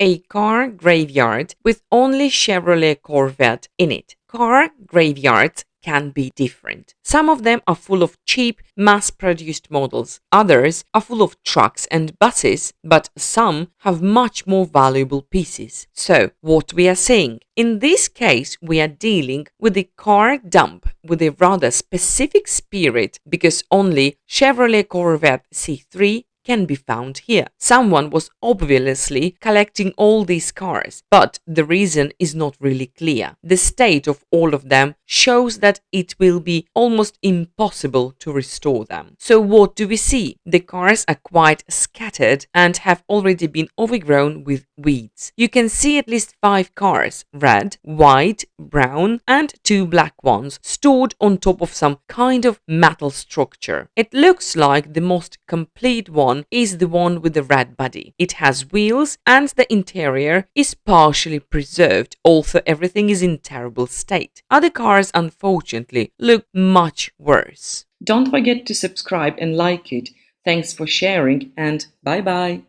a car graveyard with only Chevrolet Corvette in it. Car graveyards can be different. Some of them are full of cheap, mass-produced models. Others are full of trucks and buses, but some have much more valuable pieces. So, what we are saying? In this case, we are dealing with a car dump with a rather specific spirit because only Chevrolet Corvette C3 can be found here. Someone was obviously collecting all these cars, but the reason is not really clear. The state of all of them shows that it will be almost impossible to restore them. So what do we see? The cars are quite scattered and have already been overgrown with weeds. You can see at least 5 cars, red, white, brown, and 2 black ones, stored on top of some kind of metal structure. It looks like the most complete one is the one with the red body. It has wheels and the interior is partially preserved, although everything is in terrible state. Other cars, unfortunately, look much worse. Don't forget to subscribe and like it. Thanks for sharing and bye bye.